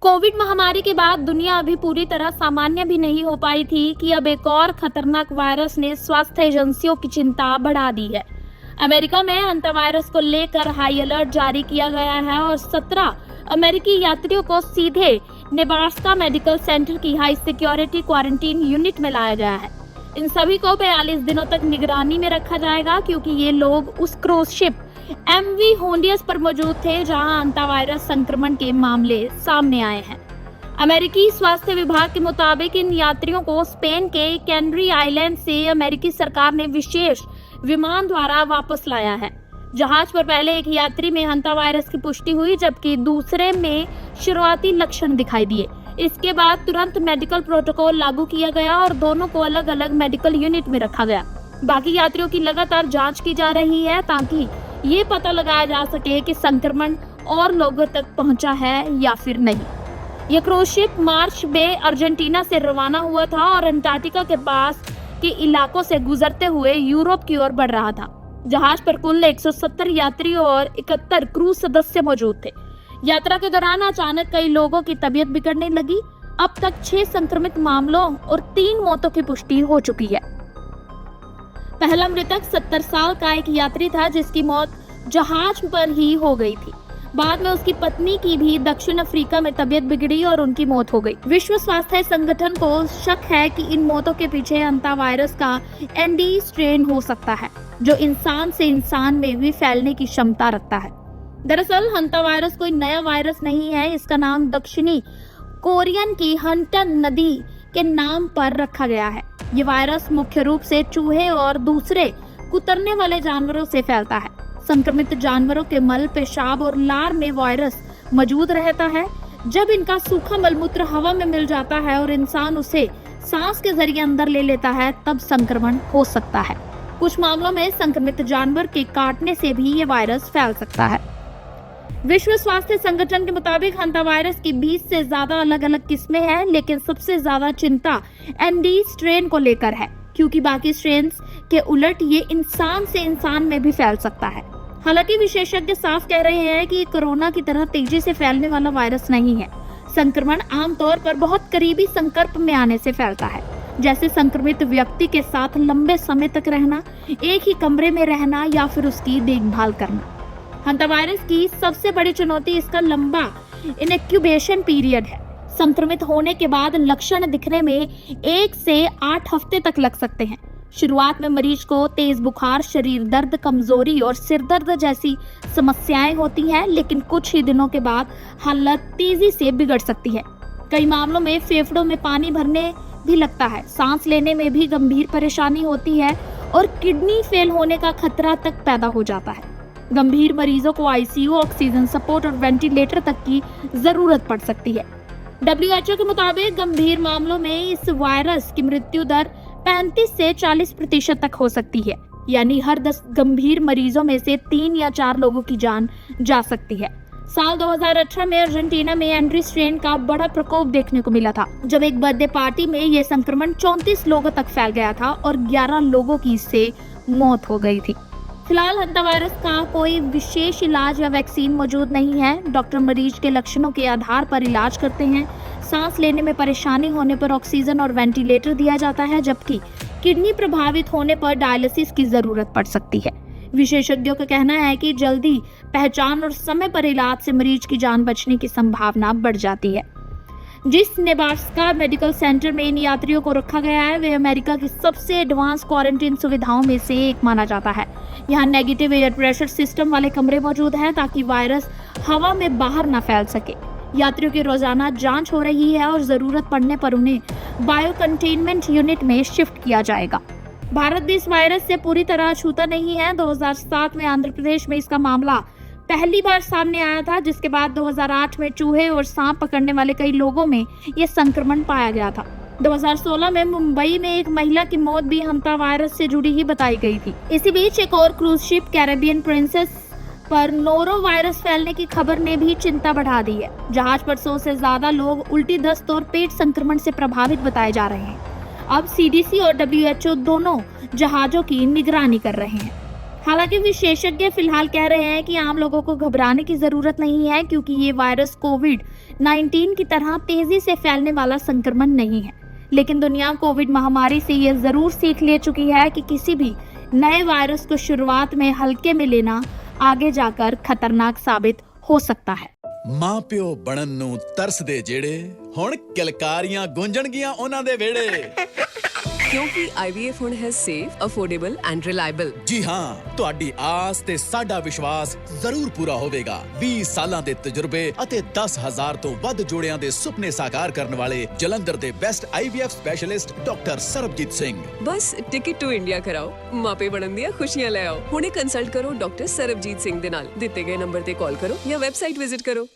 Covid महामारी के बाद दुनिया अभी पूरी तरह सामान्य भी नहीं हो पाई थी कि अब एक और खतरनाक वायरस ने स्वास्थ्य एजेंसियों की चिंता बढ़ा दी है। अमेरिका में एंटावायरस को लेकर हाई अलर्ट जारी किया गया है और 17 अमेरिकी यात्रियों को सीधे नेब्रास्का मेडिकल सेंटर की हाई सिक्योरिटी क्वारंटीन यूनिट में लाया गया है। इन सभी को 42 दिनों तक निगरानी में रखा जाएगा क्योंकि ये लोग उस क्रूज शिप MV होंडियस पर मौजूद थे जहां एंटावायरस संक्रमण के मामले सामने आए हैं। अमेरिकी स्वास्थ्य विभाग के मुताबिक इन यात्रियों को स्पेन के कैनरी आइलैंड से अमेरिकी सरकार ने विशेष विमान द्वारा वापस लाया है। जहाज पर पहले एक यात्री में एंटावायरस की पुष्टि हुई जबकि दूसरे में शुरुआती लक्षण दिखाई दिए। इसके बाद तुरंत मेडिकल प्रोटोकॉल लागू किया गया और दोनों को अलग अलग मेडिकल यूनिट में रखा गया। बाकी यात्रियों की लगातार जांच की जा रही है ताकि ये पता लगाया जा सके कि संक्रमण और लोगों तक पहुंचा है या फिर नहीं। ये क्रूज शिप मार्च में अर्जेंटीना से रवाना हुआ था और अंटार्कटिका के पास के इलाकों से गुजरते हुए यूरोप की ओर बढ़ रहा था। जहाज पर कुल 170 यात्री और 71 क्रू सदस्य मौजूद थे। यात्रा के दौरान अचानक कई लोगों की तबीयत बिगड़ने लगी। अब तक 6 संक्रमित मामलों और 3 मौतों की पुष्टि हो चुकी है। पहला मृतक 70 साल का एक यात्री था जिसकी मौत जहाज पर ही हो गई थी। बाद में उसकी पत्नी की भी दक्षिण अफ्रीका में तबीयत बिगड़ी और उनकी मौत हो गई। विश्व स्वास्थ्य संगठन को शक है कि इन मौतों के पीछे एंटावायरस का ND स्ट्रेन हो सकता है जो इंसान से इंसान में भी फैलने की क्षमता रखता है। दरअसल एंटावायरस कोई नया वायरस नहीं है। इसका नाम दक्षिणी कोरियन की हंटन नदी के नाम पर रखा गया है। ये वायरस मुख्य रूप से चूहे और दूसरे कुतरने वाले जानवरों से फैलता है। संक्रमित जानवरों के मल, पेशाब और लार में वायरस मौजूद रहता है। जब इनका सूखा मलमूत्र हवा में मिल जाता है और इंसान उसे सांस के जरिए अंदर ले लेता है तब संक्रमण हो सकता है। कुछ मामलों में संक्रमित जानवर के काटने से भी ये वायरस फैल सकता है। विश्व स्वास्थ्य संगठन के मुताबिक एंटावायरस की 20 से ज्यादा अलग अलग किस्में हैं, लेकिन सबसे ज्यादा चिंता ND स्ट्रेन को लेकर है क्योंकि बाकी स्ट्रेन्स के उलट ये इंसान से इंसान में भी फैल सकता है। हालांकि विशेषज्ञ साफ कह रहे हैं कि कोरोना की तरह तेजी से फैलने वाला वायरस नहीं है। संक्रमण आमतौर पर बहुत करीबी संपर्क में आने से फैलता है, जैसे संक्रमित व्यक्ति के साथ लंबे समय तक रहना, एक ही कमरे में रहना या फिर उसकी देखभाल करना। एंटावायरस की सबसे बड़ी चुनौती इसका लंबा इनक्यूबेशन पीरियड है। संक्रमित होने के बाद लक्षण दिखने में 1 से 8 हफ्ते तक लग सकते हैं। शुरुआत में मरीज को तेज बुखार, शरीर दर्द, कमजोरी और सिर दर्द जैसी समस्याएं होती हैं, लेकिन कुछ ही दिनों के बाद हालत तेजी से बिगड़ सकती है। कई मामलों में फेफड़ों में पानी भरने भी लगता है, सांस लेने में भी गंभीर परेशानी होती है और किडनी फेल होने का खतरा तक पैदा हो जाता है। गंभीर मरीजों को ICU, ऑक्सीजन सपोर्ट और वेंटिलेटर तक की जरूरत पड़ सकती है। WHO के मुताबिक गंभीर मामलों में इस वायरस की मृत्यु दर 35 से 40% तक हो सकती है, यानी हर 10 गंभीर मरीजों में से 3 या 4 लोगों की जान जा सकती है। साल 2018 में अर्जेंटीना में एंड्री स्ट्रेन का बड़ा प्रकोप देखने को मिला था, जब एक बर्थडे पार्टी में यह संक्रमण 34 लोगों तक फैल गया था और 11 लोगों की इससे मौत हो गई थी। फिलहाल एंटावायरस का कोई विशेष इलाज या वैक्सीन मौजूद नहीं है। डॉक्टर मरीज के लक्षणों के आधार पर इलाज करते हैं। सांस लेने में परेशानी होने पर ऑक्सीजन और वेंटिलेटर दिया जाता है, जबकि किडनी प्रभावित होने पर डायलिसिस की जरूरत पड़ सकती है। विशेषज्ञों का कहना है कि जल्दी पहचान और समय पर इलाज से मरीज की जान बचने की संभावना बढ़ जाती है। जिस नेब्रास्का मेडिकल सेंटर में इन यात्रियों को रखा गया है वे अमेरिका की सबसे एडवांस क्वारंटीन सुविधाओं में से एक माना जाता है। यहाँ नेगेटिव एयर प्रेशर सिस्टम वाले कमरे मौजूद हैं ताकि वायरस हवा में बाहर न फैल सके। यात्रियों की रोजाना जांच हो रही है और जरूरत पड़ने पर उन्हें बायो कंटेनमेंट यूनिट में शिफ्ट किया जाएगा। भारत भी इस वायरस से पूरी तरह अछूता नहीं है। 2007 में आंध्र प्रदेश में इसका मामला पहली बार सामने आया था, जिसके बाद 2008 में चूहे और सांप पकड़ने वाले कई लोगों में ये संक्रमण पाया गया था। 2016 में मुंबई में एक महिला की मौत भी हंता वायरस से जुड़ी ही बताई गई थी। इसी बीच एक और क्रूज शिप कैरेबियन प्रिंसेस पर नोरो वायरस फैलने की खबर ने भी चिंता बढ़ा दी है। जहाज पर 100 से ज्यादा लोग उल्टी, दस्त और पेट संक्रमण से प्रभावित बताए जा रहे हैं। अब CDC और WHO दोनों जहाजों की निगरानी कर रहे हैं। हालांकि विशेषज्ञ फिलहाल कह रहे हैं कि आम लोगों को घबराने की जरूरत नहीं है, क्योंकि ये वायरस कोविड-19 की तरह तेजी से फैलने वाला संक्रमण नहीं है। लेकिन दुनिया कोविड महामारी से ये जरूर सीख ले चुकी है कि किसी भी नए वायरस को शुरुआत में हल्के में लेना आगे जाकर खतरनाक साबित हो सकता है। मां प्यो बनन ਨੂੰ ਤਰਸਦੇ ਜਿਹੜੇ ਹੁਣ ਕਿਲਕਾਰੀਆਂ ਗੂੰਜਣਗੀਆਂ ਉਹਨਾਂ ਦੇ ਵਿਹੜੇ। क्योंकि IVF ਹੁਣ है safe, affordable and reliable। ਜੀ ਹਾਂ, ਤੁਹਾਡੀ ਆਸ ਤੇ ਸਾਡਾ ਵਿਸ਼ਵਾਸ ਜ਼ਰੂਰ ਪੂਰਾ ਹੋਵੇਗਾ। 20 ਸਾਲਾਂ ਦੇ ਤਜਰਬੇ ਅਤੇ 10,000 ਤੋਂ ਵੱਧ ਜੋੜਿਆਂ ਦੇ ਸੁਪਨੇ ਸਾਕਾਰ ਕਰਨ ਵਾਲੇ ਜਲੰਧਰ ਦੇ best IVF specialist doctor Sarabjit Singh. Bus ticket to India कराओ, मापे बनन ਦੀਆਂ ਖੁਸ਼ੀਆਂ ਲੈ ਆਓ। ਹੁਣੇ ਕੰਸਲਟ ਕਰੋ ਡਾਕਟਰ ਸਰਬਜੀਤ ਸਿੰਘ ਦੇ ਨਾਲ। ਦਿੱਤੇ ਗਏ ਨੰਬਰ ਤੇ ਕਾਲ ਕਰੋ ਜਾਂ ਵੈਬਸਾਈਟ ਵਿਜ਼ਿਟ ਕਰੋ।